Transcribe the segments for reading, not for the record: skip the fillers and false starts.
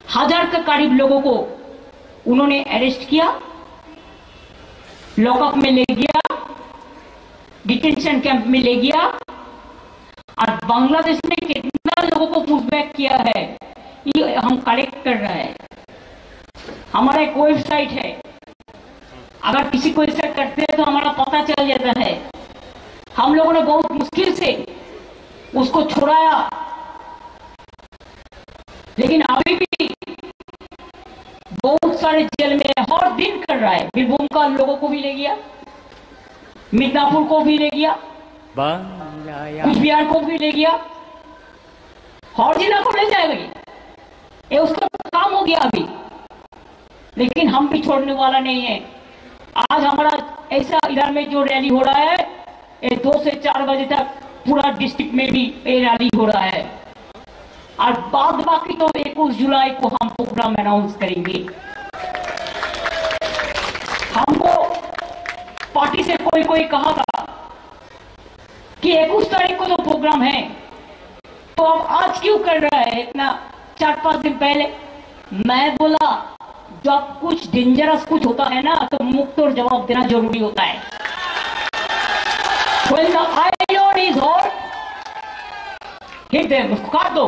1000 के करीब लोगों को उन्होंने अरेस्ट किया, लॉकअप में ले गया, डिटेंशन कैंप में ले गया। और बांग्लादेश में कितना लोगों को पुशबैक किया है ये हम कलेक्ट कर रहे हैं। हमारा एक वेबसाइट है, अगर किसी को ऐसा करते हैं तो हमारा पता चल जाता है। हम लोगों ने बहुत मुश्किल से उसको छुड़ाया, लेकिन अभी भी बहुत सारे जेल में हर दिन कर रहा है। बीरभूम का लोगों को भी ले गया, मिदनापुर को भी ले गया, कुचबिहार को भी ले गया, हर जिला को ले जाएगा। ये उसका काम हो गया अभी, लेकिन हम भी छोड़ने वाला नहीं है। आज हमारा ऐसा इधर में जो रैली हो रहा है, ये 2 से 4 बजे तक पूरा डिस्ट्रिक्ट में भी ये रैली हो रहा है। और बाद बाकी तो 21 जुलाई को हम प्रोग्राम अनाउंस करेंगे। हमको पार्टी से कोई कहा था कि 21 तारीख को तो प्रोग्राम है, तो अब आज क्यों कर रहा है इतना 4-5 दिन पहले? मैं बोला जब कुछ डेंजरस कुछ होता है ना तो मुक्त और जवाब देना जरूरी होता है। When the iron is hot, hit them, उसको काट दो।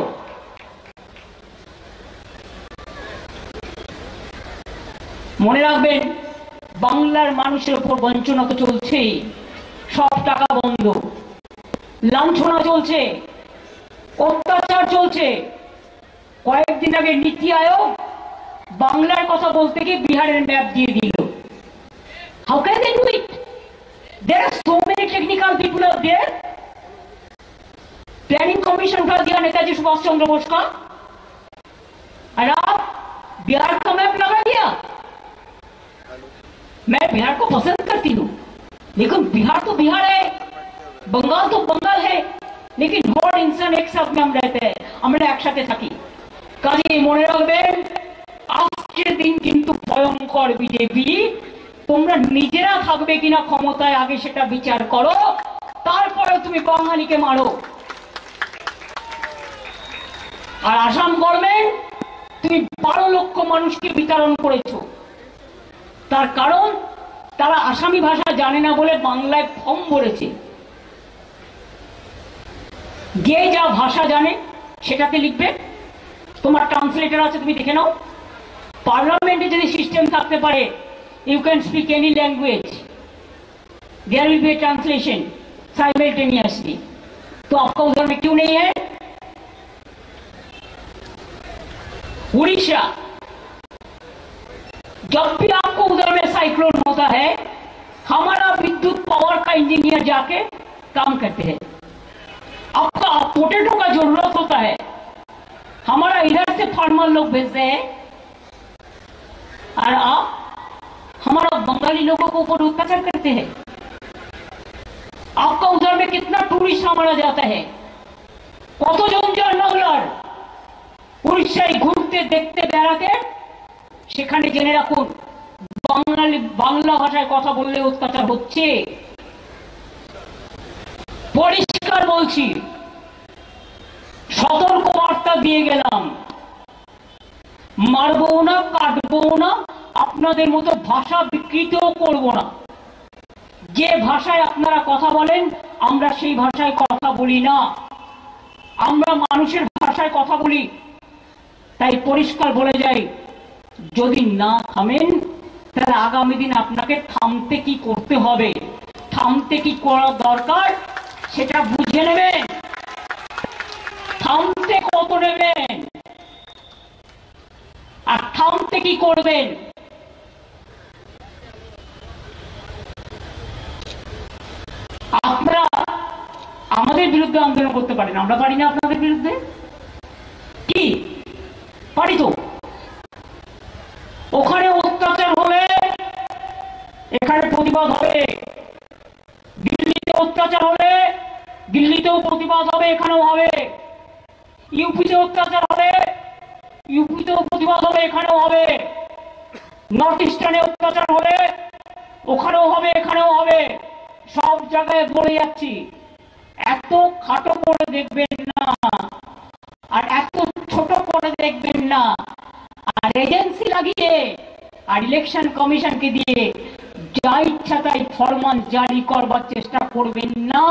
মনে রাখবেন, বাংলার মানুষের উপর বঞ্চনা তো চলছেই, সব টাকা বন্ধ, লাঞ্ছনা চলছে, অত্যাচার চলছে। কয়েকদিন আগে নীতি আয়োগ বাংলার কথা বলতে গিয়ে বিহারের ম্যাপ দিয়ে দিল। How can they do it? There are so many technical people out there. Planning commission उठा दिया नेताजी सुभाष चंद्र बोस का, और आप बिहार का मैप लगा दिया। मैं बिहार को पसंद करती हूँ, लेकिन बिहार तो बिहार है, बंगाल तो बंगाल है, लेकिन हर इंसान एक साथ में हम रहते हैं, আমরা একসাথে থাকি। কাজে মনে রাখবেন, আজকের দিন কিন্তু ভয়ঙ্কর। বিজেপি তোমরা নিজেরা থাকবে কিনা ক্ষমতায় আগে সেটা বিচার করো, তারপরে তুমি বাঙালিকে মারো। আর আসাম গভর্নমেন্ট তুমি 12 লক্ষ মানুষকে বিতরণ করেছো, তার কারণ তারা আসামি ভাষা জানে না বলে বাংলায় ফর্ম ভরেছে। যে যা ভাষা জানে সেটাতে লিখবে, তোমার ট্রান্সলেটর আছে, তুমি দেখে নাও। পার্লামেন্টে যদি সিস্টেম থাকতে পারে, you can speak any language, there will be a translation simultaneously। तो आपका उधर में क्यों नहीं है? उड़ीसा, जब भी आपको उधर में साइक्लोन होता है, हमारा विद्युत पावर का इंजीनियर जाके काम करते हैं। आपका पोटैटो का जरूरत होता है, हमारा इधर से फार्मर लोग भेजते हैं, और आप हमारा बंगाली लोगों को ऊपर अत्याचार करते हैं। आपका उधर में कितना टूरिस्ट हमारा जाता है, কতজন যায় বাংলার উড়িষ্যায় ঘুরতে দেখতে বেড়াতে, সেখানে জেনে রাখুন বাংলা ভাষায় কথা বললে অত্যাচার হচ্ছে। পরিষ্কার বলছি, সতর্ক বার্তা দিয়ে গেলাম, মারবো না, কাটবো না, আপনাদের মতো ভাষা বিকৃতও করব না। যে ভাষায় আপনারা কথা বলেন আমরা সেই ভাষায় কথা বলি না, আমরা মানুষের ভাষায় কথা বলি। তাই পরিষ্কার বলে যাই, যদি না থামেন তাহলে আগামী দিন আপনাকে থামতে কি করতে হবে, থামতে কি করা দরকার সেটা বুঝে নেবেন, থামতে কত নেবেন আর থামতে কি করবেন। আপনারা আমাদের বিরুদ্ধে আন্দোলন করতে পারেন, আমরা পারি না আপনাদের বিরুদ্ধে? কি পারি? তো ওখানে অত্যাচার হলে এখানে প্রতিবাদ হবে, দিল্লিতে অত্যাচার হলে দিল্লিতেও প্রতিবাদ হবে, এখানেও হবে। ইউপিতে অত্যাচার হলে ইউপিতেও প্রতিবাদ হবে, এখানেও হবে। নর্থ ইস্টার্নে অত্যাচার হলে ওখানেও হবে, এখানেও হবে। সব জায়গায় বলে যাচ্ছি, এত খাটো করে দেখবেন না আর এত ছোট করে দেখবেন না। এজেন্সি লাগিয়ে আর ইলেকশন কমিশনকে দিয়ে যা ইচ্ছা তাই ফরমান জারি করবার চেষ্টা করবেন না।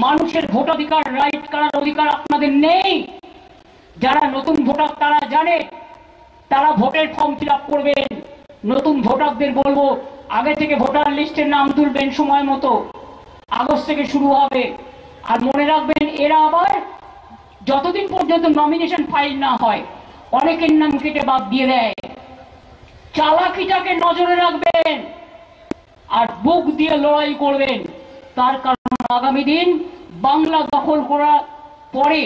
মানুষের ভোটাধিকার, রাইট করার অধিকার আপনাদের নেই। যারা নতুন ভোটার তারা জানে, তারা ভোটের ফর্ম ফিল আপ করবেন। নতুন ভোটারদের বলবো আগে থেকে ভোটার লিস্টের নাম তুলবেন সময় মতো, আগস্ট থেকে শুরু হবে। আর মনে রাখবেন, এরা আবার যতদিন পর্যন্ত নমিনেশন ফাইল না হয় অনেকের নাম কেটে বাদ দিয়ে দেয়। চালাকিটাকে নজরে রাখবেন আর বুক দিয়ে লড়াই করবেন। তার কারণ আগামী দিন বাংলা দখল করার পরে,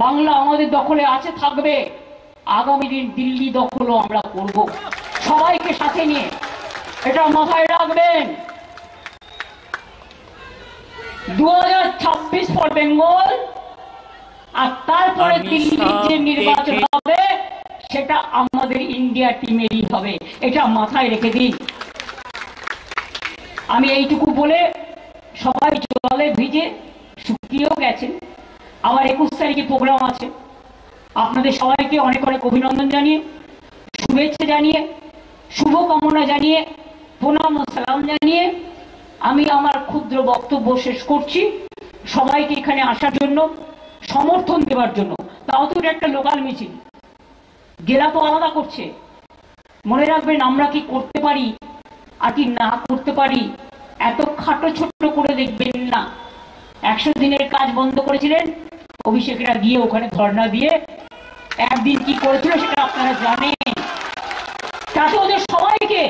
বাংলা আমাদের দখলে আছে, থাকবে, আগামী দিন দিল্লি দখলও আমরা করব, সবাইকে সাথে নিয়ে। এটা মাথায় রাখবেন। 2026 ফর বেঙ্গল, আর তারপরে দিল্লির যে নির্বাচন হবে সেটা আমাদের ইন্ডিয়া টিমেরই হবে, এটা মাথায় রেখে দিন। আমি এইটুকু বলে, সবাই জলে ভিজে শুকিয়েও গেছেন। আমার 21 তারিখে প্রোগ্রাম আছে। আপনাদের সবাইকে অনেক অনেক অভিনন্দন জানিয়ে, শুভেচ্ছা জানিয়ে, শুভকামনা জানিয়ে, প্রণাম ও সালাম জানিয়ে আমি আমার ক্ষুদ্র বক্তব্য শেষ করছি। সবাইকে এখানে আসার জন্য, সমর্থন দেওয়ার জন্য। তাও তো একটা লোকাল মিছিল, জেলা তো আলাদা করছে। মনে রাখবেন, আমরা কি করতে পারি আর কি না করতে পারি এত খাটো ছোট্ট করে দেখবেন না। 100 দিনের কাজ বন্ধ করেছিলেন, অভিষেকরা গিয়ে ওখানে ধর্ণা দিয়ে একদিন কি করেছিল সেটা আপনারা জানেন। তাতে ওদের সবাইকে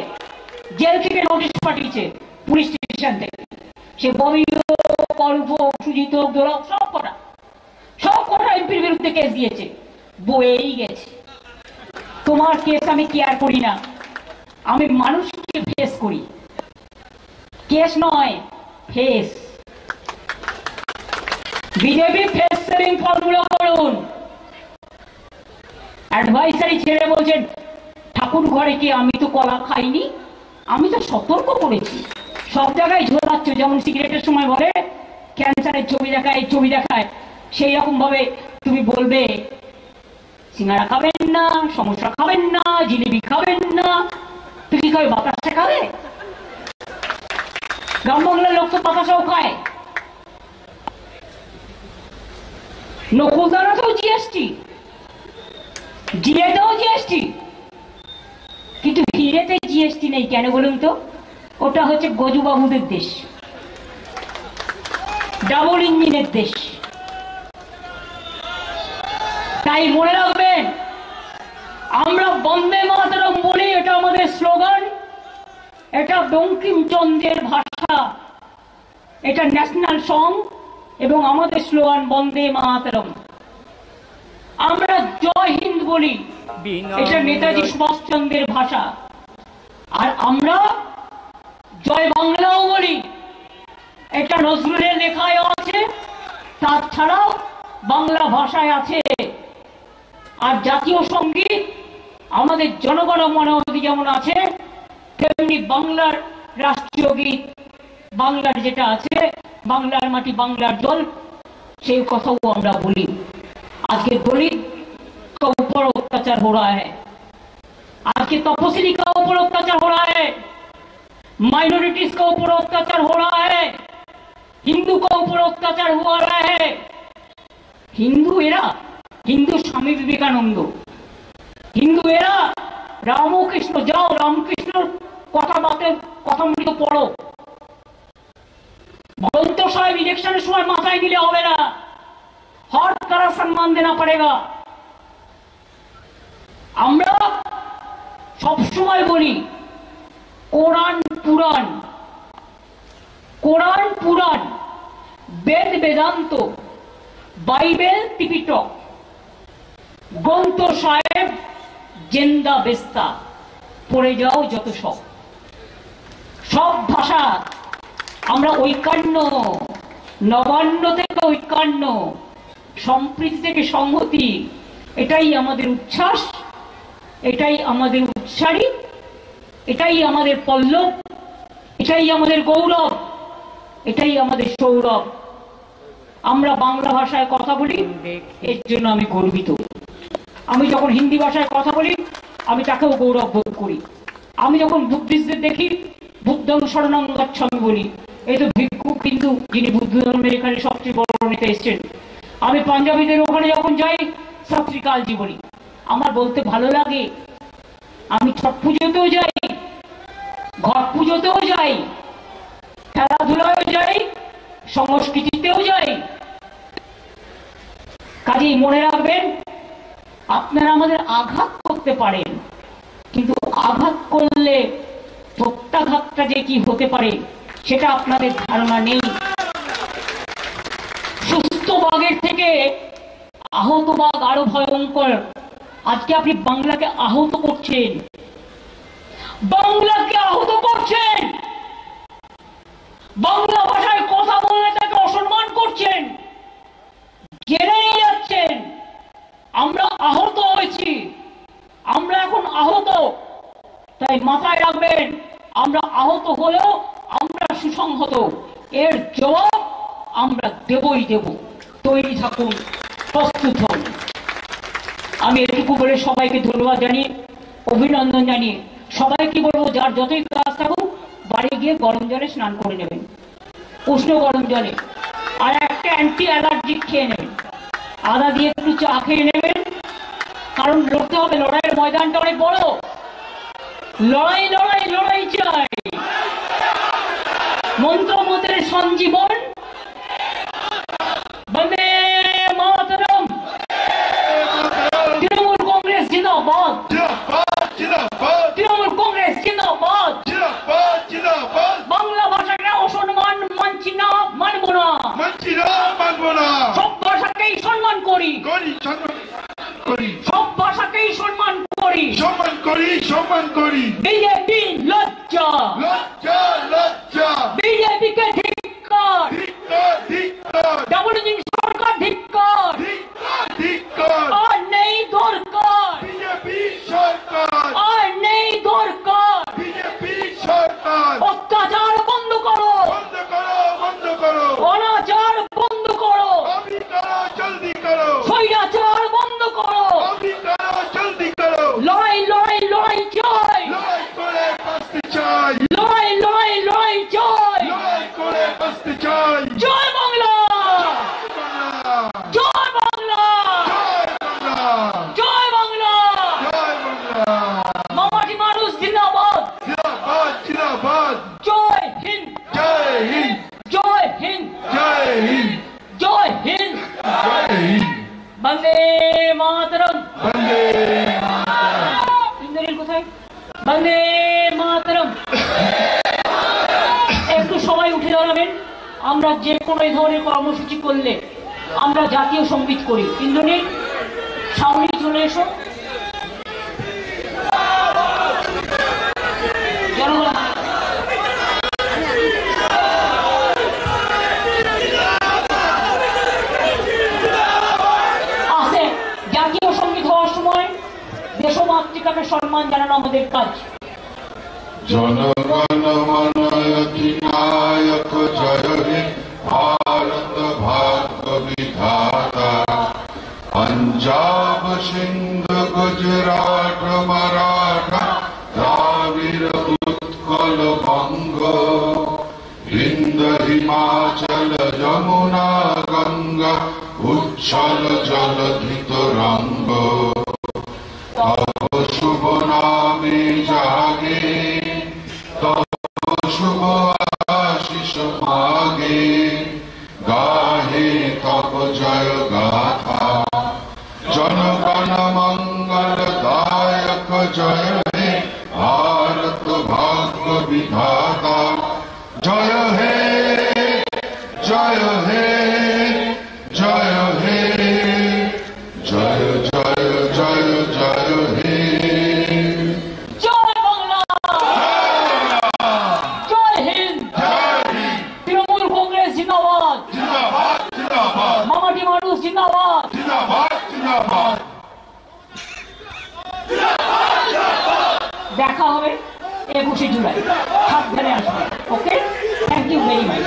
জেল থেকে নোটিশ পাঠিয়েছে, পুলিশ স্টেশন থেকে। সে ববি, কল্প, সুজিত, গৌরব, সব কটা এমপির বিরুদ্ধে কেস দিয়েছে, বয়েই গেছে। তোমার কেস আমি কেয়ার করি না, আমি মানুষকে ফেস করি, কেস নয় face. BJP face saving formula করুন। অ্যাডভাইসারি ছেড়ে বলছেন ঠাকুর ঘরে কি আমি তো কলা খাইনি, আমি তো সতর্ক করেছি। সব জায়গায় ঝোলাচ্ছ, যেমন সিগারেটের সময় বলে ক্যান্সারের ছবি দেখায়, ছবি দেখায়, সেই রকম ভাবে তুমি বলবে সিঙ্গারা খাবেন না, সমোসা খাবেন না, জিলিপি খাবেন না, তুই কি খাবে? বাতাসা খাবে? গ্রাম বাংলার লোক তো বাতাসাও খায়। নকুলদানাতেও জিএসটি, জিরেতেও জিএসটি, কিন্তু হিরেতে জিএসটি নেই। কেন বলুন তো? ওটা হচ্ছে গজুবাবুদের দেশ, ডাবল ইঞ্জিনের দেশ। তাই মনে রাখবেন, আমরা বন্দে মাতরম বলি, এটা আমাদের স্লোগান, এটা বঙ্কিমচন্দ্রের ভাষা, এটা ন্যাশনাল সং এবং আমাদের স্লোগান বন্দে মাতরম। আমরা জয় হিন্দ বলি, এটা নেতাজি সুভাষচন্দ্রের ভাষা। আর আমরা জয় বাংলাও বলি, এটা নজরুলের লেখায় আছে, তাছাড়াও বাংলা ভাষায় আছে। আর জাতীয় সঙ্গীত আমাদের জনগণ মন অধি যেমন আছে, তেমনি বাংলার রাষ্ট্রীয় গীত বাংলার যেটা আছে, বাংলার মাটি বাংলার জল, সেই কথাও আমরা বলি। আজকে दलित का ऊपर अत्याचार हो रहा है, आज के तपस्वी का ऊपर अत्याचार हो रहा है, माइनॉरिटीज का ऊपर अत्याचार हो रहा है, हिंदू का ऊपर अत्याचार हो रहा है। हिंदू एरा, हिंदू स्वामी विवेकानंद, हिंदू एरा रामकृष्ण, जाओ रामकृष्ण कथा बातें कथामृत पढ़ो। भगवंत साहब इलेक्शन समय माथाय दिले होबे ना, हर तरह सम्मान देना पड़ेगा। আমরা সব সময় বলি কোরআন পুরাণ, কোরআন পুরাণ, বেদ বেদান্ত, বাইবেল ত্রিপিটক, গ্রন্থ সাহেব জেন্দা বেস্তা, পড়ে যাও যত সব। সব ভাষা আমরা ঐকান্য, নবান্ন থেকে ঐকান্য, সম্প্রীতি থেকে সংহতি, এটাই আমাদের উচ্ছ্বাস, এটাই আমাদের উৎসারী, এটাই আমাদের পল্লব, এটাই আমাদের গৌরব, এটাই আমাদের সৌরভ। আমরা বাংলা ভাষায় কথা বলি, এর জন্য আমি গর্বিত। আমি যখন হিন্দি ভাষায় কথা বলি আমি তাকেও গৌরব বোধ করি। আমি যখন বুদ্ধিস্টদের দেখি বুদ্ধং শরণং গচ্ছামি বলি, এই তো ভিক্ষুক কিন্তু যিনি বুদ্ধ ধর্মের এখানে সবচেয়ে বড় নেতা এসছেন। আমি পাঞ্জাবিদের ওখানে যখন যাই সত শ্রী কালজি বলি, আমার বলতে ভালো লাগে। আমি ছট পুজোতেও যাই, ঘট পুজোতেও যাই, খেলাধুলায় যাই, সংস্কৃতিতেও যাই। কাজেই মনে রাখবেন, আপনারা আমাদের আঘাত করতে পারেন, কিন্তু আঘাত করলে প্রত্যাঘাতটা যে কি হতে পারে সেটা আপনাদের ধারণা নেই। সুস্থ বাঘের থেকে আহত বাঘ আরো ভয়ঙ্কর। আজকে আপনি বাংলাকে আহত করছেন, বাংলাকে আহত করছেন, বাংলা ভাষায় কথা বললে তাকে অসম্মান করছেন, জেনে নিয়ে যাচ্ছেন। আমরা আহত হয়েছি, আমরা এখন আহত। তাই মাথায় রাখবেন, আমরা আহত হলেও আমরা সুসংহত, এর জবাব আমরা দেবই দেব। তৈরি থাকুন, প্রস্তুত হন। আমি এটুকু বলে সবাইকে ধন্যবাদ জানিয়ে, অভিনন্দন জানিয়ে সবাইকে বলবো, যার যতই কাজ থাকুক বাড়ি গিয়ে গরম জলে স্নান করে নেবেন, উষ্ণ গরম জলে, আর একটা অ্যান্টি অ্যালার্জিক খেয়ে নেবেন, আদা দিয়ে একটু চা খেয়ে নেবেন। কারণ লড়তে হবে, লড়াইয়ের ময়দানটা অনেক বড়। লড়াই লড়াই লড়াই চাই, মন্ত্র মন্ত্রের সঞ্জীবন। বন্দে মাতরম। তৃণমূল কংগ্রেস জিন্দাবাদ, তৃণমূল কংগ্রেস জিন্দাবাদ। বাংলা ভাষাকে অসম্মান মানছি না, মানব না, সব ভাষাকেই সম্মান করি, সব ভাষাকেই সম্মান করি, সম্মান করি। বিজেপি লজ্জা, বিজেপিকে ধিক্কার, ডাবল ইঞ্জিন সরকার ধিক্কার, আর নেই দরকার, আর নেই দরকার। অত্যাচার বন্ধ করো, অনাচার বন্ধ করো, স্বৈরাচার বন্ধ করো। লড়াই লড়াই লড়াই চাই, লড়াই লড়াই লড়াই চাই। জয় বাংলা, জয় বাংলা, জয় বাংলা। মামাটি মানুষ জিন্দাবাদ, জয় হিন্দ, জয় হিন্দ, জয় হিন্দ, জয় হিন্দ। বন্দে মাতরম, ইন্দ্রনীল কোথায়? বন্দে মাতরম। একটু সবাই উঠে দাঁড়াবেন। আমরা যে কোনো এই ধরনের কর্মসূচি করলে আমরা জাতীয় সঙ্গীত করি। ইন্দ্রনীল সামনে চলে এসো। জনগণ আছে, জাতীয় সঙ্গীত হওয়ার সময় দেশমাতৃকাকে সম্মান জানানো আমাদের কাজ। জনগণ মন অধিনায়ক জয় হে ভারত ভাগ্য বিধাতা। पंजाब सिंध गुजरात मराठा द्राविड़ उत्कल बंग हिंद हिमाचल जमुना गंगा उच्छल जलधि तरंग तब शुभ नामे जागे तब शुभ आशीष मागे गाहे तब जय गाथा जनगण मंगल दायक जय हे भारत भाग्य विधाता जय हे जय हे जय हे जय जय जय जय हे जय बांग्ला जय हिंद तृणमूल कांग्रेस जिंदाबाद जिंदाबाद जिंदाबाद मामाटी मानुष जिंदाबाद जिंदाबाद जिंदाबाद দেখা হবে 21 জুলাই সাবধানে আসবেন। ওকে, থ্যাংক ইউ ভেরি মাচ।